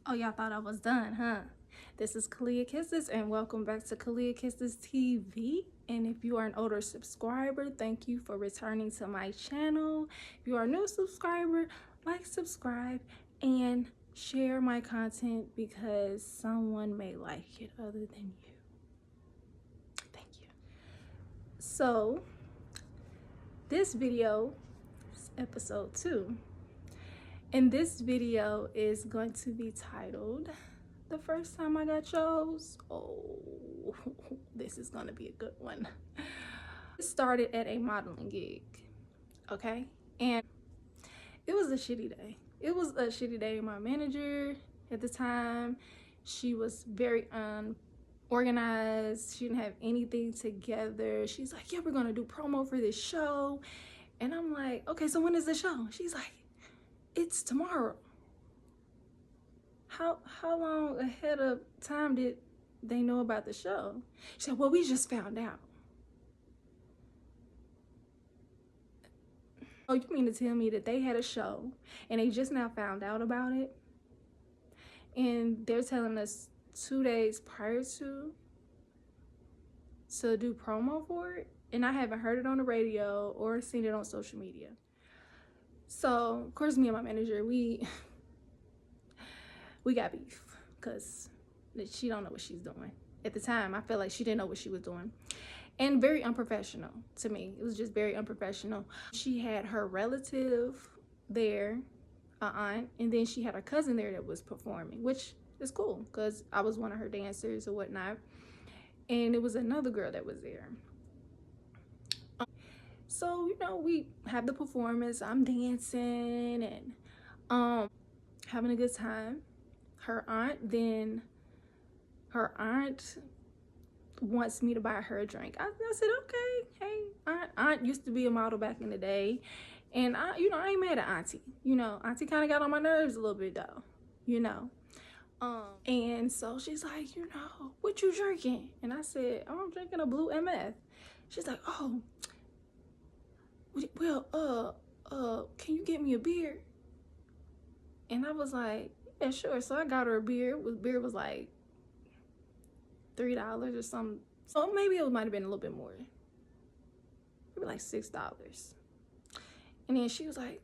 Oh, y'all thought I was done, huh? This is Kalia Kisses, and welcome back to Kalia Kisses TV. And if you are an older subscriber, thank you for returning to my channel. If you are a new subscriber, like, subscribe, and share my content because someone may like it other than you. Thank you. So, this video is episode 2. And this video is going to be titled The First Time I Got Chose. Oh, this is gonna be a good one. It started at a modeling gig, okay? And it was a shitty day. It was a shitty day. My manager at the time, she was very unorganized. She didn't have anything together. She's like, yeah, we're gonna do promo for this show. And I'm like, okay, so when is the show? She's like, it's tomorrow. How long ahead of time did they know about the show? She said, well, we just found out. Oh, you mean to tell me that they had a show and they just now found out about it? And they're telling us 2 days prior to do promo for it? And I haven't heard it on the radio or seen it on social media. So, of course, me and my manager, we got beef because she don't know what she's doing. At the time, I felt like she didn't know what she was doing. And very unprofessional to me. It was just very unprofessional. She had her relative there, an aunt, and then she had her cousin there that was performing, which is cool because I was one of her dancers or whatnot. And it was another girl that was there. So, you know, we have the performance. I'm dancing and having a good time. Her aunt wants me to buy her a drink. I said, okay, hey, aunt used to be a model back in the day. And I ain't mad at auntie. Auntie kind of got on my nerves a little bit though, And so she's like, what you drinking? And I said, oh, I'm drinking a blue MF. She's like, oh, well, can you get me a beer? And I was like, yeah, sure. So I got her a beer. Beer was like $3 or something. So maybe it might have been a little bit more. Maybe like $6. And then she was like,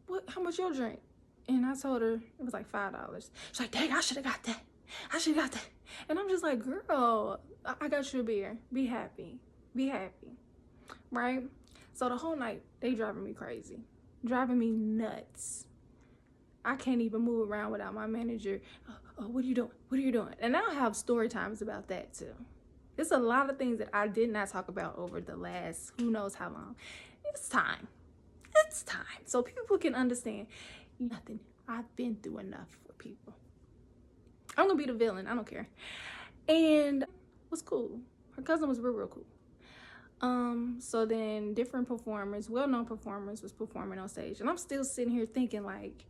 what? How much your drink? And I told her it was like $5. She's like, dang, I should have got that. And I'm just like, girl, I got you a beer. Be happy. Right? So the whole night, they driving me crazy. Driving me nuts. I can't even move around without my manager. What are you doing? And I'll have story times about that too. There's a lot of things that I did not talk about over the last who knows how long. It's time. So people can understand. Nothing. I've been through enough for people. I'm gonna be the villain. I don't care. And it was cool. Her cousin was real cool. So then different performers, well-known performers, was performing on stage. And I'm still sitting here thinking like,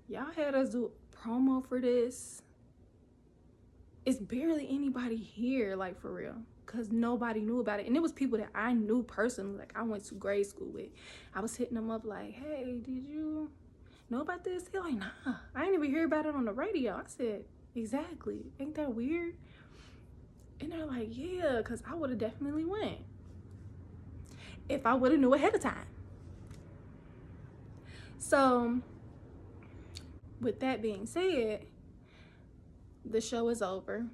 y'all had us do promo for this. It's barely anybody here, like, for real, because nobody knew about it. And it was people that I knew personally, like I went to grade school with. I was hitting them up like, hey, did you know about this? They're like, nah, I didn't even hear about it on the radio. I said, exactly, ain't that weird? And they're like, yeah, because I would have definitely went if I would have knew ahead of time. So with that being said, the show is over.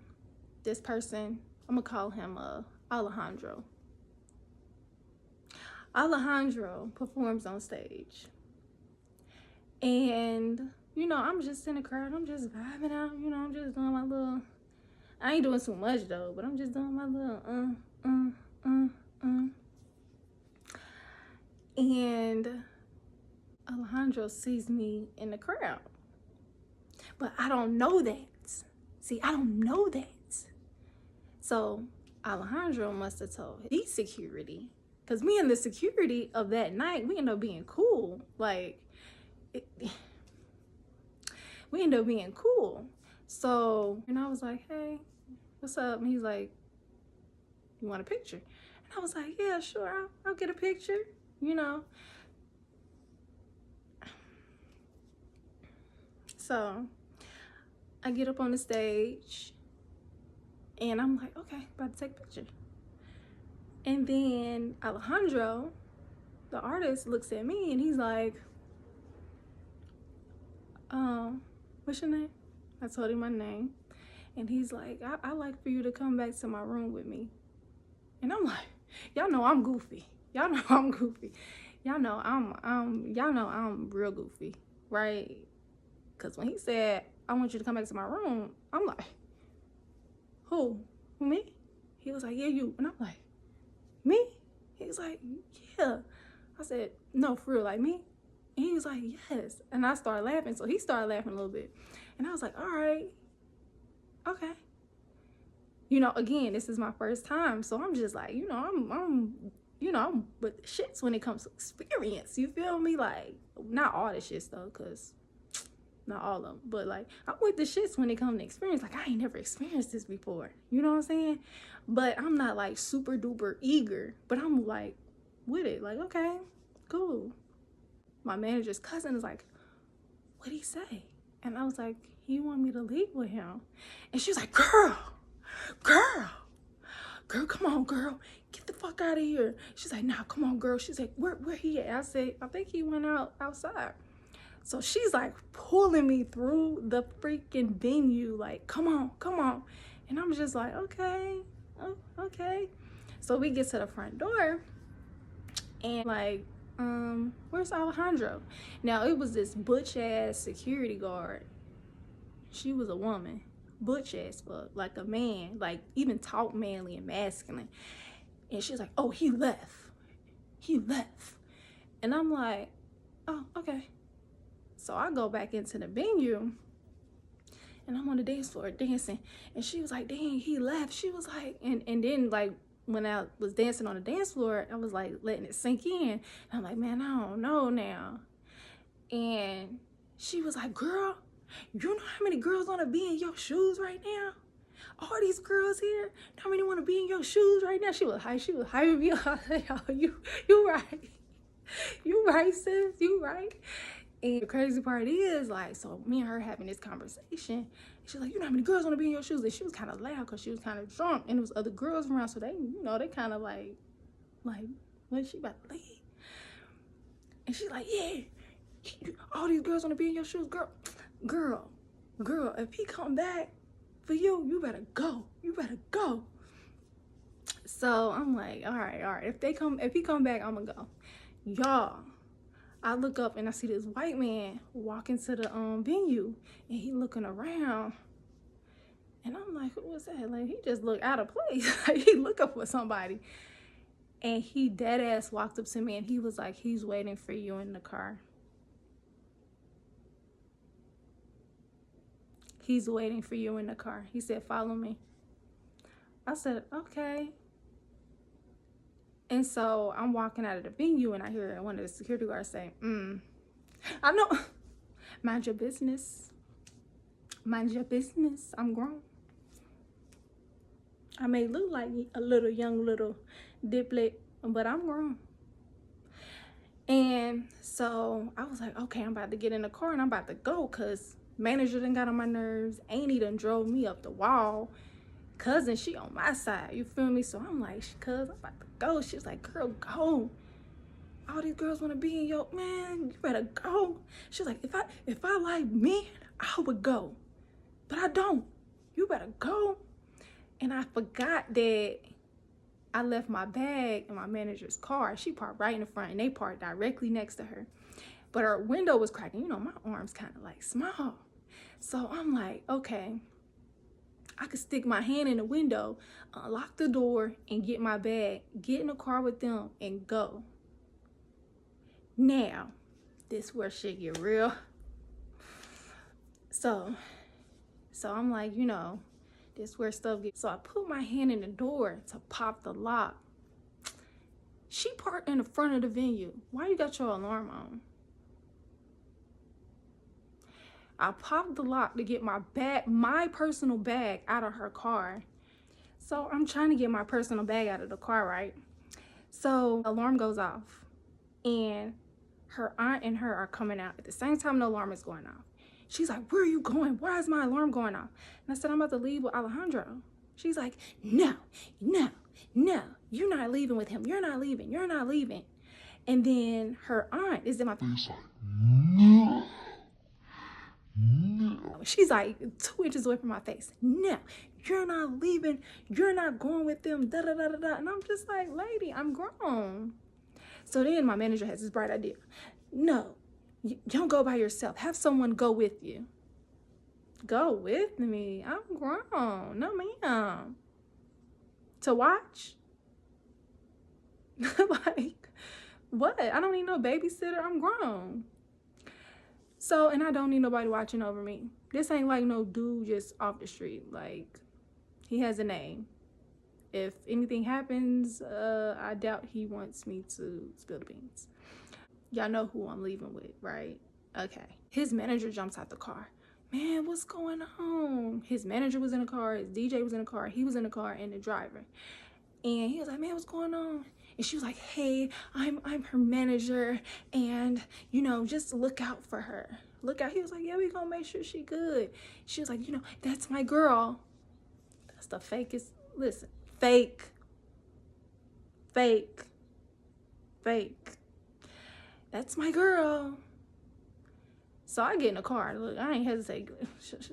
This person, I'm gonna call him Alejandro. Alejandro performs on stage. And, I'm just in the crowd. I'm just vibing out. I'm just doing my little, I ain't doing too much though, but I'm just doing my little, And Alejandro sees me in the crowd. But I don't know that. See, I don't know that. So Alejandro must have told the security. Because me and the security of that night, we ended up being cool. Like, we ended up being cool. So, and I was like, hey, what's up? And he's like, you want a picture? And I was like, yeah, sure, I'll get a picture, So I get up on the stage and I'm like, okay, about to take a picture. And then Alejandro, the artist, looks at me and he's like, what's your name? I told him my name. And he's like, I like for you to come back to my room with me. And I'm like, y'all know I'm goofy. Y'all know I'm goofy. Y'all know I'm real goofy, right? Because when he said, I want you to come back to my room, I'm like, who? Me? He was like, yeah, you. And I'm like, me? He was like, yeah. I said, no, for real, like me? And he was like, yes. And I started laughing, so he started laughing a little bit. And I was like, all right, okay. You know, again, this is my first time, so I'm just like, I'm with the shits when it comes to experience. You feel me? Like, not all the shits though, cause not all of them, but like I'm with the shits when it comes to experience. Like, I ain't never experienced this before. You know what I'm saying? But I'm not like super duper eager, but I'm like with it. Like, okay, cool. My manager's cousin is like, what'd he say? And I was like, he want me to leave with him. And she was like, girl, come on, girl. Get the fuck out of here. She's like, nah, come on, girl. She's like, where he at? I said, I think he went outside. So she's like pulling me through the freaking venue. Like, come on. And I'm just like, okay. So we get to the front door and like, where's Alejandro? Now it was this butch ass security guard. She was a woman. Butch ass fuck, like a man, like even talk manly and masculine. And she's like, oh, he left. And I'm like, oh, okay. So I go back into the venue and I'm on the dance floor dancing. And she was like, dang, he left. She was like, and then like when I was dancing on the dance floor, I was like letting it sink in. And I'm like, man, I don't know now. And she was like, girl, you know how many girls want to be in your shoes right now? All these girls here, how many want to be in your shoes right now? She was hyping me up. You right, sis, you right. And the crazy part is, like, so me and her having this conversation, she's like, you know how many girls want to be in your shoes? And she was kind of loud because she was kind of drunk, and there was other girls around, so they, they kind of like, what, she about to leave? And she's like, yeah, all these girls want to be in your shoes, girl, if he come back for you, you better go. So I'm like, all right. If he come back, I'm gonna go. Y'all, I look up and I see this white man walk into the venue, and he looking around, and I'm like, who was that? Like, he just looked out of place. Like, he looking for somebody. And he dead ass walked up to me and he was like, he's waiting for you in the car. He's waiting for you in the car. He said, follow me. I said, okay. And so I'm walking out of the venue and I hear one of the security guards say, I know, mind your business. I'm grown. I may look like a young little diplet, but I'm grown. And so I was like, okay, I'm about to get in the car and I'm about to go, because manager done got on my nerves. Auntie done drove me up the wall. Cousin, she on my side, you feel me? So I'm like, cuz, I'm about to go. She was like, girl, go. All these girls want to be in your, man, you better go. She was like, if I like men, I would go. But I don't. You better go. And I forgot that I left my bag in my manager's car. She parked right in the front and they parked directly next to her. But her window was cracking. You know, my arm's kind of like small. So I'm like, okay, I could stick my hand in the window, unlock the door, and get my bag, get in the car with them, and go. Now, this where shit get real. So I'm like, you know, this where stuff gets. So I put my hand in the door to pop the lock. She parked in the front of the venue. Why you got your alarm on? I popped the lock to get my bag, my personal bag, out of her car. So I'm trying to get my personal bag out of the car, right? So alarm goes off and her aunt and her are coming out at the same time the alarm is going off. She's like, where are you going? Why is my alarm going off? And I said, I'm about to leave with Alejandro. She's like, no, no, no, you're not leaving with him. You're not leaving. You're not leaving. And then her aunt is in my face like, no, no. She's like 2 inches away from my face. No, you're not leaving. You're not going with them. Da da da da da. And I'm just like, lady, I'm grown. So then my manager has this bright idea. No, you don't go by yourself. Have someone go with you. Go with me? I'm grown. No, ma'am. To watch? Like, what? I don't need no babysitter. I'm grown. So, and I don't need nobody watching over me. This ain't like no dude just off the street. Like, he has a name. If anything happens, I doubt he wants me to spill the beans. Y'all know who I'm leaving with, right? Okay. His manager jumps out the car. Man, what's going on? His manager was in the car, his DJ was in the car, he was in the car, and the driver. And he was like, man, what's going on? And she was like, hey, I'm her manager, and, you know, just look out for her. Look out. He was like, yeah, we gonna make sure she good. She was like, you know, that's my girl. That's the fakest. Listen, fake. That's my girl. So I get in the car. Look, I ain't hesitate.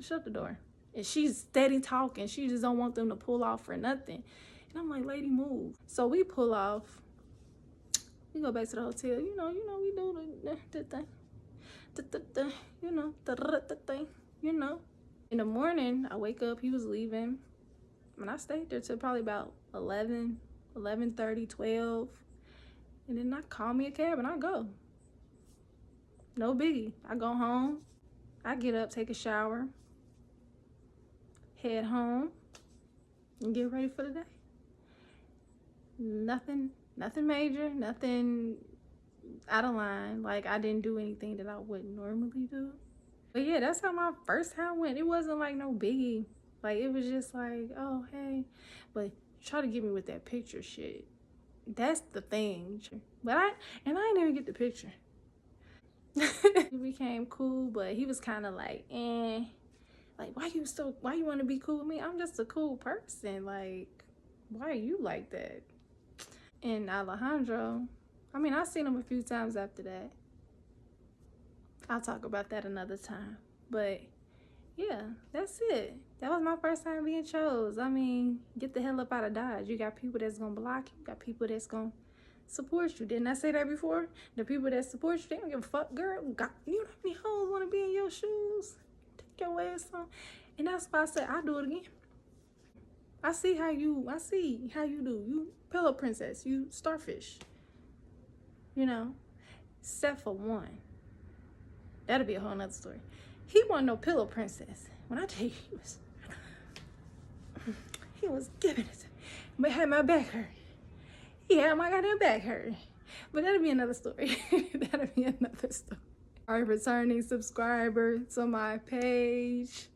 Shut the door. And she's steady talking. She just don't want them to pull off for nothing. And I'm like, lady, move. So we pull off. We go back to the hotel. You know, we do the thing. The thing. You know. In the morning, I wake up. He was leaving. And I stayed there till probably about 11, 11:30, 12. And then I call me a cab and I go. No biggie. I go home. I get up, take a shower, head home, and get ready for the day. Nothing major, nothing out of line. Like, I didn't do anything that I wouldn't normally do. But yeah, that's how my first time went. It wasn't like no biggie. Like, it was just like, oh, hey. But try to get me with that picture shit. That's the thing. But I didn't even get the picture. We became cool, but he was kind of like, like, why you want to be cool with me? I'm just a cool person. Like, why are you like that? And Alejandro, I mean, I've seen him a few times after that. I'll talk about that another time. But yeah, that's it. That was my first time being chose. I mean, get the hell up out of Dodge. You got people that's gonna block you. You got people that's gonna support you. Didn't I say that before? The people that support you, they don't give a fuck, girl. You know how many hoes want to be in your shoes? Take your ass on. And that's why I said I'll do it again. I see how you do. You pillow princess. You starfish. You know, except for one. That'll be a whole nother story. He wasn't no pillow princess. When I tell you, he was giving it to me. But had my back hurt. He had my goddamn back hurt. But that'll be another story. That'll be another story. All right, returning subscriber to my page.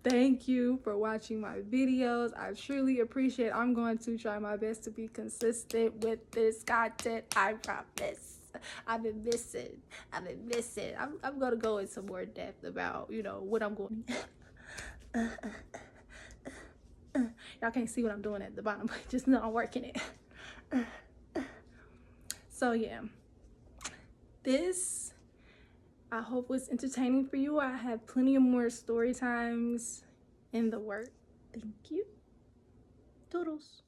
Thank you for watching my videos. I truly appreciate it. I'm going to try my best to be consistent with this content. I promise. I've been missing. I'm going to go into more depth about, you know, what I'm going to. Y'all can't see what I'm doing at the bottom, but just know I'm working it. So yeah, this I hope was entertaining for you. I have plenty of more story times in the work. Thank you. Toodles.